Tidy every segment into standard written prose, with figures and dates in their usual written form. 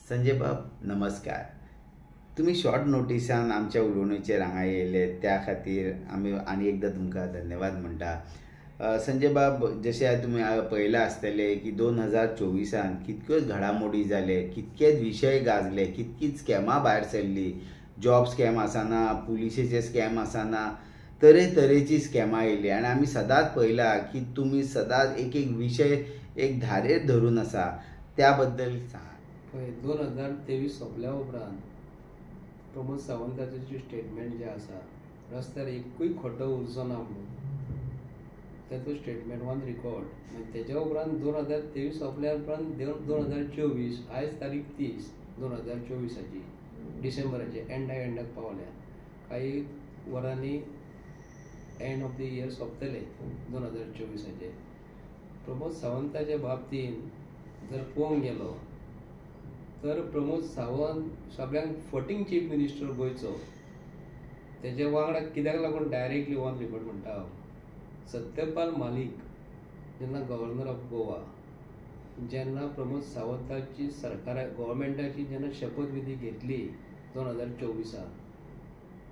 संजय बाब नमस्कार. तुम्ही शॉर्ट नोटिसान आमच्या उलोवणेचेर हांगा येयले त्या खातीर आमी आनी एकदां तुमकां धन्यवाद म्हणटा. संजय बाब, जशें तुमी पळयलां आसतलें की 2024 कितक्योच घडामोडी जाले, कितकेच विशय गाजले, कितकीच स्कॅमां भायर सरली. जॉब स्कॅम आसना, पुलिशेचे स्कॅम आसना, तरेतरेची स्कॅमां येयली आनी आमी सदांच पळयलां की तुमी सदांच एक एक विशय एक धारेर धरून आसा. त्या बद्दल सांग. 2023 सोंपल्या उपरांत प्रमोद सावंताचे स्टेटमेंट जे आसा, रस्त्यार एकूय खोटो उरचो ना म्हणून तेचो स्टेटमेंट ऑन रिकॉर्ड. तेच्या उपरांत 2023 सोंपल्या उपरांत 2024 आयज तारीख 30 2024 डिसेंबराचे एंडाक पावल्या. काही वरांनी एंड ऑफ द इयर सोंपतले 2024. प्रमोद सावंताच्या बाबतीन जर पळोवंक गेलो तर प्रमोद सावंत सगळ्यांक फटींग चीफ मिनिस्टर गोंयचो. तेजे वांगडा कित्याक लागून डायरेक्टली ऑन रिकॉर्ड म्हणटा हांव, सत्यपाल मलीक जेन्ना गव्हर्नर ऑफ गोवा, जेन्ना प्रमोद सावंताची सरकारा गव्हर्मेंटाची जेन्ना शपथविधी घेतली 2024,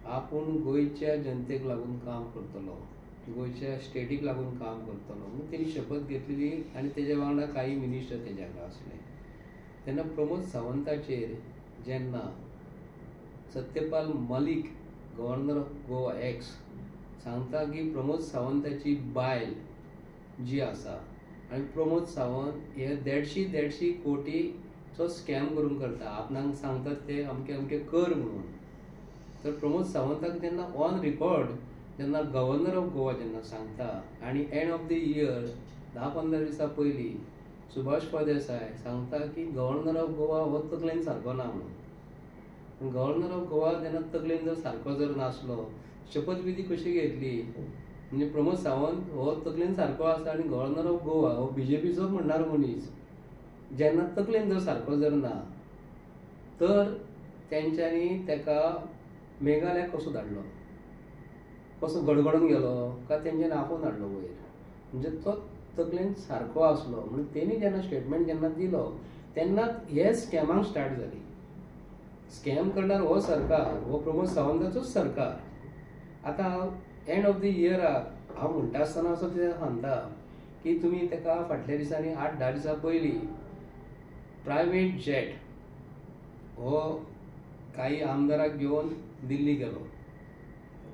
आपूण गोंयच्या जनतेक लागून काम करतलो, गोंयच्या स्टेटीक लागून काम करतलो म्हणून तेणी शपथ घेतलेली आनी तेजे वांगडा काही मिनिस्टर तेज्या वांगडा आसले. तेन्ना प्रमोद सावंताचेर जेन्ना Satyapal Malik governor of Goa x सांगता की प्रमोद सावंताची बायल जी आसा आनी प्रमोद सावंत हे 150 कोटीचो स्कॅम करून करता, आपणाक सांगतात ते अमके अमके कर म्हणून. तर प्रमोद सावंताक जेन्ना ऑन रिकॉर्ड जेन्ना गव्हर्नर ऑफ गोवा जेन्ना सांगता आनी एंड ऑफ द इयर 10-15 दिसां पयलीं सुभाष फळदेसाय सांगता की गव्हर्नर ऑफ गोवा हो तकलेन सारको ना म्हणून. गव्हर्नर ऑफ गोवा जेन्ना तकलेन जर सारको जर नासलो, शपथविधी कशी घेतली म्हणजे प्रमोद सावंत हो तकलेन सारको आसा आनी गव्हर्नर ऑफ गोवा हो बीजेपीचो म्हणणारो मनीस जेन्ना तकलेन जर सारको जर ना, तर तेंच्यांनी तेका मेघालयाक कसो धाडलो, कसो गडगडून गेलो काय तेंच्यांनी आपोवन हाडलो वयर. म्हणजे तो तकलेन सारको आसलो म्हणून तेणी जेन्ना स्टेटमेंट जेन्ना दिलो तेन्ना हे स्कॅमांक स्टार्ट जाली. स्कॅम करणार हो सरकार, हो प्रमोद सावंताचोच सरकार. आतां एंड ऑफ द इयराक हांव म्हणटा आसतना असो ते सांगता की तुमी तेका फाटल्या दिसांनी 8-10 दिसां पयलीं प्रायवेट जेट हो काही आमदाराक घेवन दिल्ली गेलो.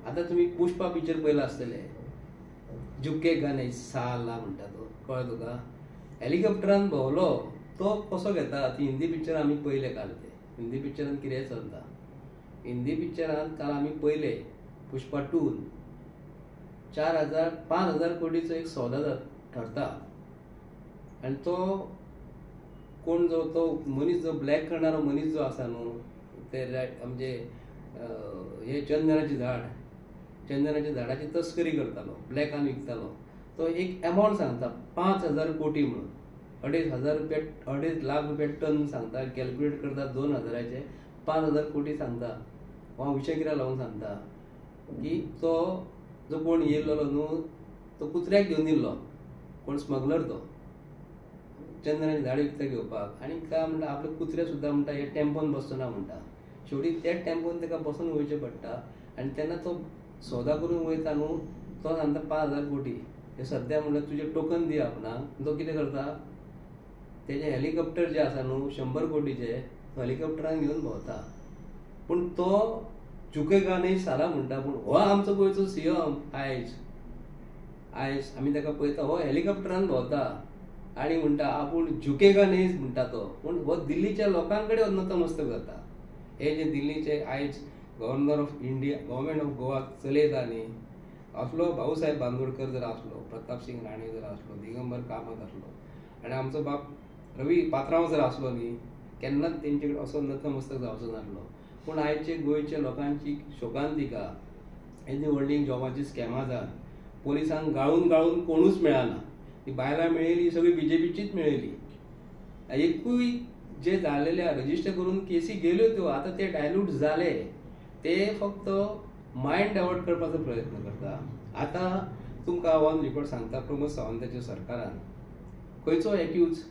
आतां तुमी पुष्पा पिक्चर पळयला आसतले, झुके गाणे साला म्हणटा तो, कळ्ळें तुका. हेलिकॉप्टरान भोंवलो तो कसो घेता, ती हिंदी पिक्चर आमी पयले काल. ते हिंदी पिक्चरान कितें चलता, हिंदी पिक्चरान काल आमी पयले पुष्पा 2 5,000 कोटीचो एक सौदा ठरता आनी तो कोण जो तो मनीस जो ब्लॅक करणारो मनीस जो आसा न्हू, ते म्हणजे हे चंदनाची झाडाची तस्करी करतालो, ब्लॅकान विकतालो. तो एक अमावंट सांगता 5,000 कोटी म्हणून, 2.5 लाख रुपया टन सांगता, कॅल्क्युलेट करता 2,000चे 5,000 कोटी सांगता. हो विशय कित्याक लागून सांगता की तो जो कोण येयल्लो न्हू तो कुत्र्याक घेवन येयल्लो, कोण स्मगलर तो चंदनाची झाड विकता घेवपाक, आनी काय म्हणटा आपले कुत्रे सुद्दां म्हणटा हे टेम्पोन बसना म्हणटा. शेवटी तेच टेम्पोन ताका बसून वयचें पडटा आनी तेन्ना तो सौदा करून वयता न्हू, तो सांगता 5,000 कोटी. हे सद्या म्हणल्यार तुजें टोकन दी आपणाक. तो कितें करता, तेजे हेलिकॉप्टर जे आसा न्हू 100 कोटीचे हेलिकॉप्टरान घेवन भोंवता. पूण तो झुकेगा नहीं साला म्हणटा, पूण हो आमचो गोंयचो सीएम आयज आमी ताका पळयता हो हेलिकॉप्टरान भोंवता आनी म्हणटा आपूण झुकेगा नहीं म्हणटा तो. पूण हो दिल्लीच्या लोकां कडेन नतमस्तक जाता. हे जे दिल्लीचे आयज governor of India, government of Goa चलयता न्ही, असलो भाऊसाहेब बांदोडकर जर आसलो, प्रताप सिंग राणे जर आसलो, दिगंबर कामत आसलो आनी आमचो बाप रवी पात्रांव जर आसलो न्ही, केन्नाच तेंचे कडेन असो नतमस्तक जावचो नासलो. पूण आयचे गोंयच्या लोकांची शोकांतिका, हेजी व्हडली जॉबाची स्कॅमां जावन पोलिसांक गाळून कोणूच मेळना. ती बायलां मेळयली सगळी बीजेपीचीच मेळयली. एकूय जे जालेल्या रजिस्टर करून केसी गेल्यो त्यो आतां ते डायल्यूट जाले, ते फक्त मायंड डायवर्ट करपाचो प्रयत्न करता. आतां तुमकां ऑन रिकॉर्ड सांगता, प्रमोद सावंताच्या सरकारान खंयचो एक्यूज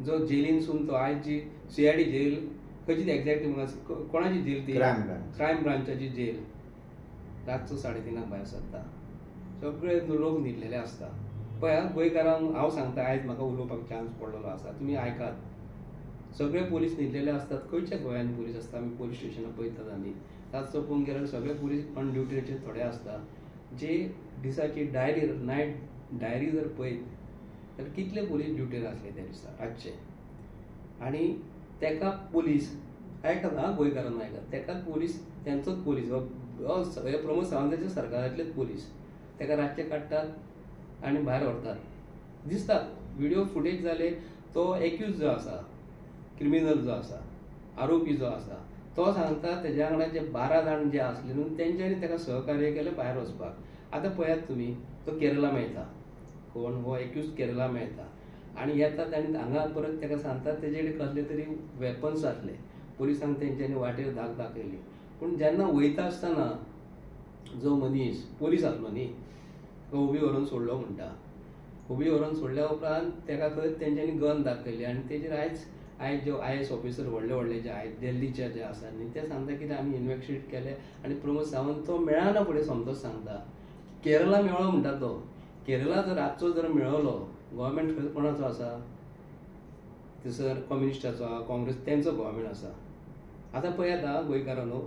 जो जेलीनसून तो आयज जी CID जेल खंयची एक्झॅक्टली म्हाका कोणाची जेल ती क्रायम ब्रांचाची जेल रातचो 3:30 भायर सरता. सगळे लोक न्हिदलेले आसता. पळय गोंयकारांक हांव सांगता आयज म्हाका उलोवपाक चान्स पडलेलो आसा, तुमी आयकात. सगळे पोलीस न्हिदलेले असतात. खंयच्या गोंयांत पोलीस आसता आमी पोलीस स्टेशनां पळयतात आमी. रातचो पळोवंक गेल्यार सगळे पोलीस ऑन ड्युटीचेर थोडे आसता. जे दिसाची डायरी नायट डायरी जर पळयत जाल्यार कितले पोलीस ड्युटीर आसले त्या दिसा रातचे. आनी तेका पोलीस आयकात हां गोंयकारांना आयकात, तेका पोलीस तेंचोच पोलीस हो सगळे प्रमोद सावंताच्या सरकारांतलेच पोलीस तेका रातचे काडटात आनी भायर व्हरतात. दिसतात व्हिडिओ फुटेज जाले. तो एक्यूज जो आसा, क्रिमिनल जो आसा, आरोपी जो आसा, तो सांगता तेज्या वांगडा जे 12 जाण जे आसले न्हू तेंच्यांनी तेका सहकार्य केलें भायर वचपाक. आतां पळयात तुमी, तो केरला मेळटा. कोण हो एक्यूज केरला मेळटा आनी येतात आनी हांगा परत तेका सांगतात तेजे कडेन कसले तरी वेपन्स आसले. पुलिसांक तेंच्यांनी वाटेर धाक दाखयली. पूण जेन्ना वयता आसतना जो मनीस पोलीस आसलो न्ही तो उबी व्हरून सोडलो म्हणटा. उबी व्हरून सोडल्या उपरांत तेका खंय तेंच्यांनी गन दाखयली आनी तेजेर आयज जे IAS ऑफिसर व्हडले व्हडले जे आयज दिल्लीचे जे आसा न्ही ते सांगता कितें आमी इन्व्हेस्टिगेट केलें आनी प्रमोद सावंत तो मेळना फुडें समजोच सांगता. केरला मेळ्ळो म्हणटा तो. केरला जर रातचो जर मेळ्ळलो गव्हर्मेंट खंय कोणाचो आसा? थंयसर कम्युनिस्टाचो आहा, काँग्रेस तेंचो गव्हर्मेंट आसा. आतां पळयात आं गोंयकारांनो,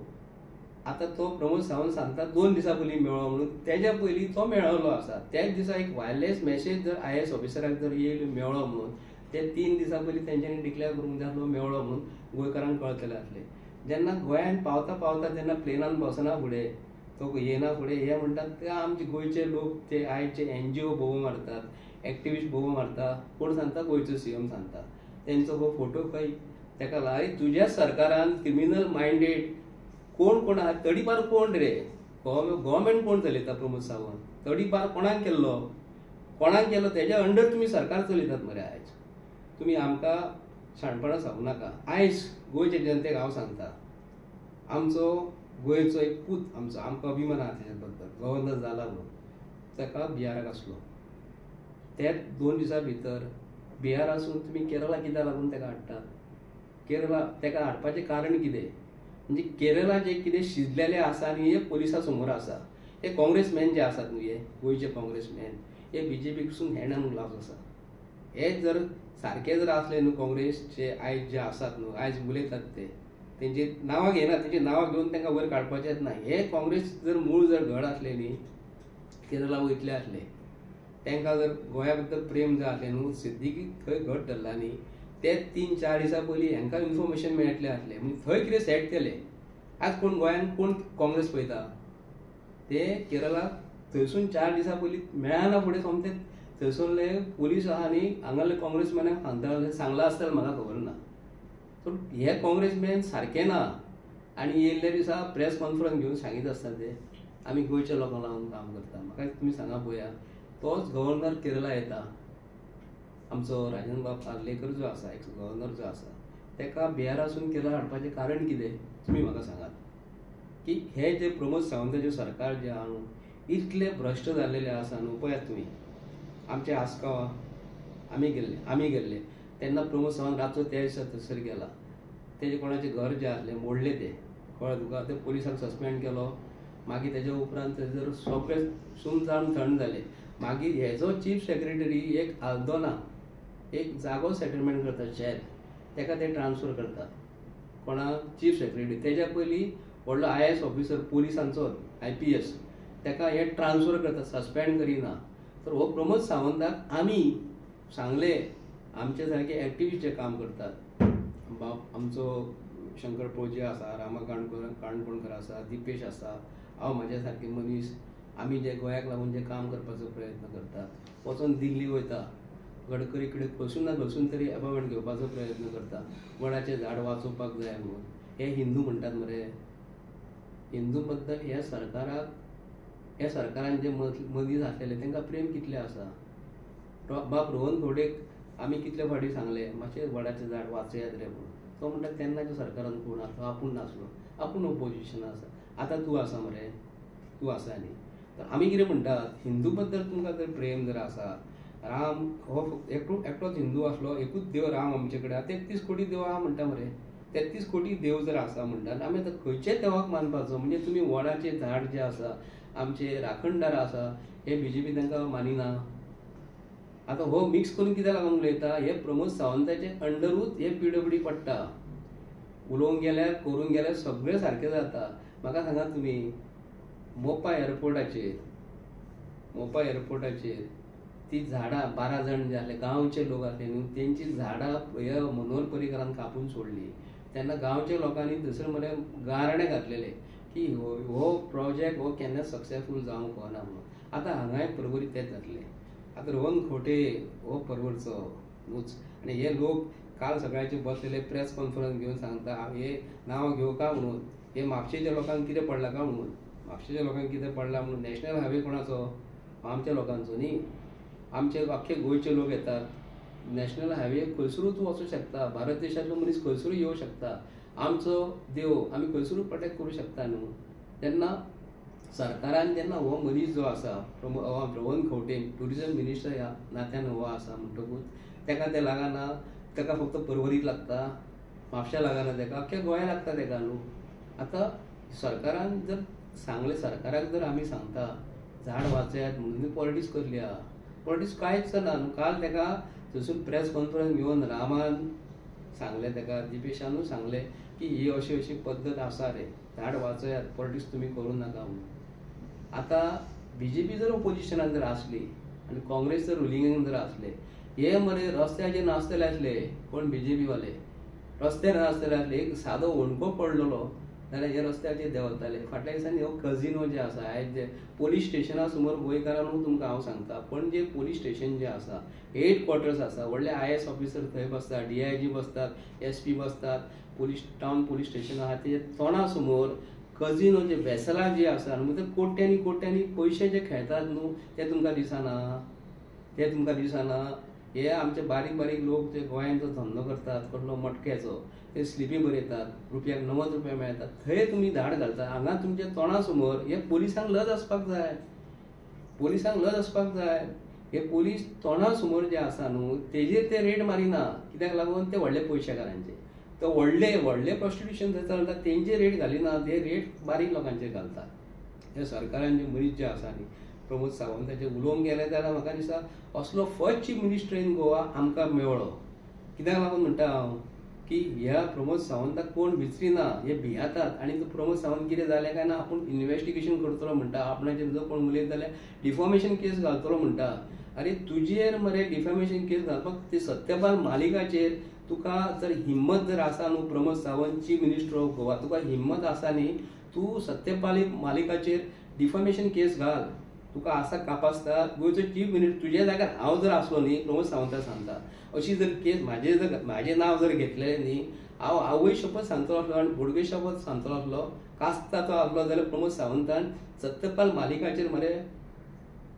आतां तो प्रमोद सावंत सांगता 2 दिसां पयलीं मेळ्ळो म्हणून. तेज्या पयलीं तो मेळ्ळलो आसा. त्याच दिसा एक वायरलेस मेसेज जर IAS ऑफिसराक जर येयलो मेळ्ळो म्हणून ते 3 दिसां पयलीं तेंच्यांनी डिक्लेअर करूंक जाय आसलो मेळ्ळो म्हणून गोंयकारांक कळटलें आसलें. जेन्ना गोंयांत पावता पावता जेन्ना प्लेनान बसना फुडें तो येना फुडें हे म्हणटात ते आमचे गोंयचे लोक ते आयचे NGO बोबो मारतात, एक्टिविस्ट बोबो मारता. कोण सांगता? गोंयचो CM सांगता. तेंचो हो फोटो खंय? तेका लाय तुज्याच सरकारान क्रिमिनल मायंडेड कोण कोण आहा? तडीपार कोण रे? गव्हर्मेंट कोण चलयता? प्रमोद सावंत. तडीपार कोणाक केल्लो? कोणाक केलो तेज्या अंडर तुमी सरकार चलयतात मरे आयज. तुमी आमकां शाणपणां सांगू नाका. आयज गोंयचे जनतेक हांव सांगता, आमचो गोंयचो एक पूत आमकां अभिमान आहा तेज्या बद्दल गव्हर्नर जाला म्हणून. तेका बिहाराक आसलो. ते 2 दिसां भितर बिहारासून तुमी केरला कित्याक लागून तेका हाडटात? केरला तेका हाडपाचें कारण कितें? म्हणजे केरला जे कितें शिजलेलें आसा आनी हे पोलिसां समोर आसा. हे काँग्रेसमॅन जे आसात न्हू हे गोंयचे काँग्रेसमॅन हे BJP कडसून हँड आनी ग्लावज आसा. हे जर सारके जर आसले न्हू काँग्रेसचे आयज जे आसात न्हू आयज उलयतात ते तेंची नांवां घेयनात, तेंची नांवां घेवन तांकां वयर काडपाचेंच ना. हे काँग्रेस जर मूळ जर घड आसले न्ही केरला वयतले आसले. तांकां जर गोंया बद्दल प्रेम जर आसलें न्हू सिद्दीकी थंय घट धरला न्ही ते 3-4 दिसां पयलीं हांकां इन्फॉर्मेशन मेळटलें आसलें म्हणजे थंय कितें सेट केलें. आज कोण गोंयांत कोण काँग्रेस पळयता? ते केरला थंयसून 4 दिसां पयलीं मेळना फुडें सोमते थंयसरले पोलीस आहा न्ही हांगाले काँग्रेसमॅनाक सांगला आसतलें म्हाका खबर ना. सो हे काँग्रेसमॅन सारके ना आनी येयल्ल्या दिसा प्रेस कॉन्फरन्स घेवन सांगीत आसता ते आमी गोंयच्या लोकांक लागून काम करता. म्हाका तुमी सांगा पळया तोच गव्हर्नर केरला येता. आमचो राजेंद्र बाब आर्लेकर जो आसा एक्स गव्हर्नर जो आसा तेका बिहारासून केरला हाडपाचें कारण कितें तुमी म्हाका सांगात. की हे जे प्रमोद सावंताचें सरकार जें आहा न्हू इतले भ्रश्ट जाल्लेले आसा न्हू. पळयात तुमी आमचे आसगांव आमी गेल्ले तेन्ना प्रमोद सावंत रातचो त्या दिसा थंयसर गेला. तेजे कोणाचें घर जें आसलें मोडलें तें कळ्ळें तुका. ते पुलिसांक सस्पेंड केलो. मागीर तेज्या उपरांत थंयसर सगळें सुमसाम थंड जालें. मागीर हेजो चीफ सेक्रेटरी एक आल्दोना एक जागो सेटलमेंट करता शेत तेका ते ट्रान्सफर करतात. कोणाक? Chief secretary. तेज्या पयलीं व्हडलो IAS ऑफिसर पुलिसांचो IPS तेका हे ट्रान्सफर करता, सस्पेंड करिना. तर हो प्रमोद सावंताक आमी सांगलें आमचे सारके एक्टिविस्ट जे काम करतात आमचो शंकर पळोवचे आसा, रामा काणकोणकर आसा, दिपेश आसा, हांव म्हाज्या सारके मनीस आमी जे गोंयाक लागून जे काम करपाचो प्रयत्न करतात वचून दिल्ली वयता गडकरी कडेन खसून तरी अपॉयंटमेंट घेवपाचो प्रयत्न करता. वडाचें झाड वाचोवपाक जाय म्हणून. हे हिंदू म्हणटात मरे. हिंदू बद्दल ह्या सरकारान जे मदीं आसलेले तांकां प्रेम कितलें आसा. बाब रोहन भोवडेक आमी कितले फावटी सांगलें मातशें वडाचें झाड वाचयात रे म्हणून. तो म्हणटा तेन्नाच्या सरकारान कोण आसलो? आपूण नासलो. आपूण ऑपोजिशन आसा. आतां तूं आसा मरे. तूं आसा न्ही. तर आमी कितें म्हणटात हिंदू बद्दल तुमकां जर प्रेम जर आसा राम हो एकटोच हिंदू असलो, एकूच देव राम आमचे कडेन. 33 कोटी देव आहा म्हणटा मरे. 33 कोटी देव जर आसा म्हणटा आमी आतां खंयचे देवाक मानपाचो? म्हणजे तुमी वडाचें झाड जे आसा, आमचे राखणदार आसा, हे बीजेपी तांकां मानिना. आतां हो मिक्स करून कित्याक लागून उलयता? हे प्रमोद सावंताचे अंडरूच हे पीडब्ल्यूडी पडटा. उलोवंक गेल्यार करूंक गेल्यार सगळें सारकें जाता. म्हाका सांगात तुमी, मोपा एअरपोर्टाचेर ती झाडां 12 जाण जे आसले गांवचे लोक आसले न्हू, तेंची झाडां हे मनोहर पर्रीकरान कापून सोडली. तेन्ना गांवच्या लोकांनी थंयसर मरे गाराणे घातलेले की हो प्रोजेक्ट हो केन्ना सक्सेसफूल जावंक पावना म्हणून. आतां हांगाय परवरी तेच जातले. आतां रोहन खोटे हो परवरचो न्हूच. आनी हे लोक काल सकाळचे बसलेले प्रेस कॉन्फरन्स घेवन सांगता हे नांव घेवका म्हणून. हे म्हापशेच्या लोकांक कितें पडलां काय म्हणून. म्हापशेच्या लोकांक कितें पडलां म्हणून. नॅशनल हायवे कोणाचो? आमच्या लोकांचो न्ही. आमचे अख्खे गोंयचे लोक येतात. नॅशनल हायवे खंयसरूय तूं वचूं शकता. भारत देशांतलो मनीस खंयसरूय येवं शकता. आमचो देव आमी खंयसरूय प्रोटेक्ट करूं शकता न्हू. तेन्ना सरकारान जेन्ना हो मनीस जो आसा रोहन खंवटे ट्युरिजम मिनिस्टर ह्या नात्यान हो आसा म्हणटकूच तेका तें लागना. तेका फक्त परवरीक लागता, म्हापश्या लागना तेका, अख्ख्या गोंया लागता तेका न्हू. आतां सरकारान जर सांगलें, सरकाराक जर आमी सांगता झाड वाचयात म्हणून पॉलिटिक्स करली आहा. पॉलिटिक्स कांयच ना न्हू. काल तेका थंयसून प्रेस कॉन्फरन्स घेवन रामान सांगलें, तेका दिपेशानूय सांगलें की ही अशी अशी पद्दत आसा रे, झाड वाचयात, पॉलिटिक्स तुमी करूं नाका म्हणून. आतां बीजेपी जर ओपोजिशनान जर आसली आनी काँग्रेस जर रुलिंगान जर आसले, हे मरे रस्त्याचेर नासतले आसले कोण बीजेपी वाले. रस्त्यार नासतले आसले, एक सादो होणको पडलेलो जाल्यार हे रस्त्याचेर देंवताले. फाटल्या दिसांनी हो कझिनो जे आसा, आयज जे पोलीस स्टेशना समोर गोंयकारांक तुमकां हांव सांगता, पणजे पोलीस स्टेशन जे आसा, हेडक्वॉर्टर्स आसा, व्हडले IAS ऑफिसर थंय बसतात, DIG बसतात, SP बसतात, टावन पोलीस स्टेशन आहा तेजे तोंडा समोर कझिनो जे वेसलां जी आसा न्हू, ते कोट्यांनी कोट्यांनी पयशे जे खेळटात न्हू, ते तुमकां दिसना. हे आमचे बारीक बारीक लोक जे गोंयांत जो धंदो करतात कसलो मटक्याचो, ते स्लिपी बरयतात, रुपयाक 90 रुपया मेळटात, थंय तुमी झाड घालता. हांगा तुमच्या तोंडा समोर हे पोलिसांक लज आसपाक जाय. हे पोलीस तोंडा समोर जे आसा न्हू, तेजेर ते रेड मारिना. कित्याक लागून ते व्हडले पयशेकारांचे. तो व्हडले प्रॉस्टिट्यूशन थंय चलता, तेंचे रेट घालिना, ते रेट बारीक लोकांचेर घालता. हे सरकारान जे मनीस जे आसा न्ही, प्रमोद सावंताचे उलोवंक गेले जाल्यार म्हाका दिसता असलो first chief minister in Goa आमकां मेळ्ळो. कित्याक लागून म्हणटा हांव की ह्या प्रमोद सावंताक कोण विचरिना, हे भियातात. आनी तो प्रमोद सावंत कितें जालें काय ना, आपूण इन्व्हेस्टिगेशन करतलो म्हणटा. आपणाचेर जो कोण उलयत जाल्यार डिफॉमेशन केस घालतलो म्हणटा. अरे तुजेर मरे डिफॉमेशन केस घालपाक ते सत्यपाल मालिकाचेर तुका जर हिम्मत जर आसा न्हू, Pramod Sawant chief minister of Goa, तुका हिम्मत आसा न्ही, तूं सत्यपाल मालिकाचेर डिफॉमेशन केस घाल. तुका आसा कापासता. गोंयचो चीफ मिनिस्टर तुज्या जाग्यार हांव जर आसलो न्ही, प्रमोद सावंताक सांगता, अशी जर केस म्हाजें नांव जर घेतलें न्ही, हांव आवय शपथ सांगतलो आसलो आनी बोडगे शपथ सांगतलो आसलो, कास्ताचो आसलो जाल्यार प्रमोद सावंतान सत्यपाल मालिकाचेर मरे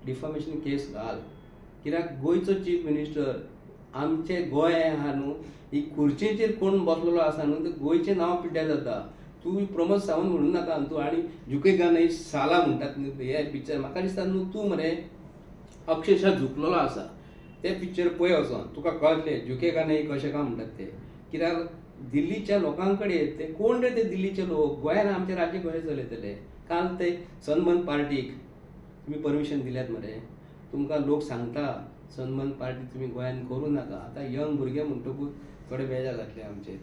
डिफॉमेशन केस घाल. कित्याक गोंयचो चीफ मिनिस्टर, आमचे गोंय आहा न्हू, ही खुर्चेचेर कोण बसलेलो आसा न्हू, ते गोंयचें नांव पिड्ड्यार जाता. तूं प्रमोद सावंत म्हणूं नाका. तूं आनी झुकेगा नहीं साला म्हणटात न्ही हे पिक्चर, म्हाका दिसता न्हू तूं मरे अक्षरशः झुकलेलो आसा. ते पिक्चर पळय वचोन तुका कळटलें झुकेगा नहीं कशें काय म्हणटात ते. कित्याक दिल्लीच्या लोकां कडेन ते कोण रे ते दिल्लीचे लोक, गोंयान आमचे राज्य कशें चलयतले. काल ते सनमन पार्टीक तुमी परमिशन दिल्यात मरे. तुमकां लोक सांगता सनमन पार्टी तुमी गोंयान करूं नाका. आतां यंग भुरगे म्हणटकूच थोडे बेजार जातले आमचे.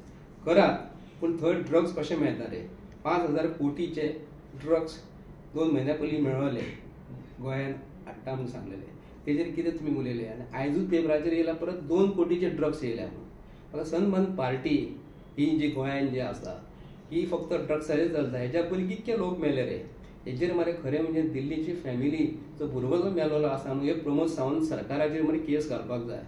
करात, पूण थंय ड्रग्स कशें मेळटा रे. 5,000 कोटीचे ड्रग्स 2 म्हयन्या पयलीं मेळ्ळले गोंयान हाडटा म्हणून सांगलेले. तेजेर कितें तुमी उलयले. आनी आयजूच पेपराचेर येयला परत 2 कोटीचे ड्रग्स येयल्या म्हणून. म्हाका सनमन पार्टी ही जी गोंयान जी आसा ही फक्त ड्रग्साचेर चलता. हेज्या पयलीं कितके लोक मेले रे. हेजेर मरे खरें म्हणजे दिल्लीची फॅमिली जो भुरगो जो मेलोलो आसा न्हू, हे प्रमोद सावंत सरकाराचेर मरे केस घालपाक जाय.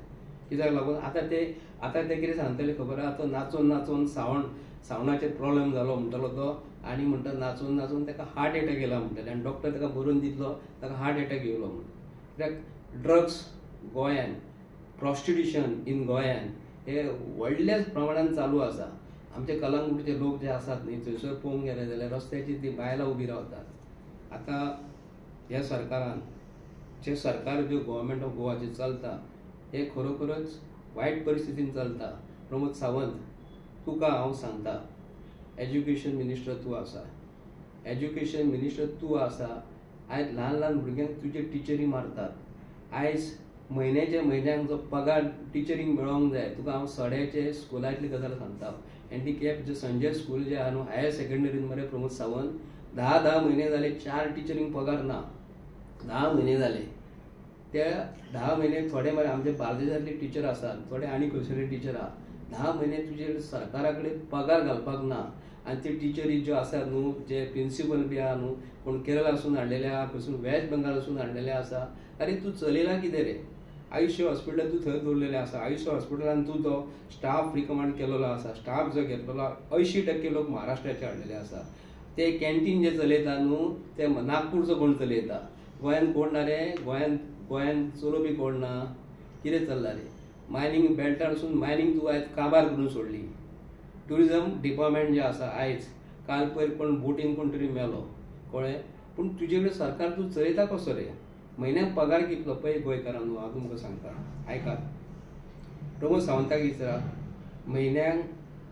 कित्याक लागून आतां ते कितें सांगतले खबर आहा, तो नाचून सावंडाचेर प्रॉब्लेम जालो म्हणटालो तो, आनी म्हणटा नाचून ताका हार्ट एटॅक येयला म्हणटाले. आनी डॉक्टर ताका बरोवन दितलो, ताका हार्ट एटॅक येयलो म्हणून. कित्याक ड्रग्स गोंयान, प्रॉस्टिट्यूशन इन गोंयान हे व्हडल्याच प्रमाणान चालू आसा. आमचे कलंगूटचे लोक जे आसात न्ही, थंयसर पळोवंक गेले जाल्यार रस्त्याचेर ती बायलां उबी रावतात. आतां ह्या सरकारान जे सरकार जो गव्हर्मेंट ऑफ गोवा जे चलता हे खरोखरच वायट परिस्थितीन चलता. प्रमोद सावंत, तुका हांव सांगता, एज्युकेशन मिनिस्टर तूं आसा, एज्युकेशन मिनिस्टर तूं आसा. आयज ल्हान ल्हान भुरग्यांक तुजे टिचरी मारतात. आयज म्हयन्याक जो पगार टिचरींक मेळोंक जाय, तुका हांव सड्याचे स्कुलांतली गजाल सांगता. हँडिकॅप जे संजय स्कूल जे आहा न्हू हायर सेकंडरीन मरे प्रमोद सावंत, 10 म्हयने जाले 4 टिचरींक पगार ना. 10 म्हयने जाले. त्या 10 म्हयने थोडे मरे आमचे बार्देजांतले टिचर आसात, थोडे आनी खंयसरे टिचर आहा. 10 म्हयने तुजे सरकारा कडेन पगार घालपाक ना. आनी ते टिचरी ज्यो आसात न्हू, जे प्रिन्सिपल बी आहा न्हू, कोण केरळासून हाडलेले आहा, खंयसून वेस्ट बेंगालासून हाडलेले आसा. अरे तूं चलयला कितें रे? आयुश्य हॉस्पिटल तूं थंय दवरलेलें आसा. आयुश्य हॉस्पिटलान तूं तो स्टाफ रिकमेंड केलेलो आसा. स्टाफ जो घेतलेलो 80% लोक महाराष्ट्राचे हाडलेले आसा. ते कॅन्टीन जे चलयता न्हू, ते नागपूरचो कोण चलयता. गोंयान कोण ना रे? गोंयान चलोवपी कोण ना? कितें चल्लां रे? मायनींग बेल्टारसून मायनींग तूं आयज काबार करून सोडली. ट्युरिजम डिपार्टमेंट जे आसा आयज, काल पयर कोण बोटीन कोण तरी मेलो कळ्ळें. पूण तुजे कडेन सरकार तूं चलयता कसो रे? म्हयन्याक पगार कितलो पळय गोंयकारांक न्हू, हांव तुमकां सांगता आयकात. प्रमोद सावंताक विचारात, म्हयन्याक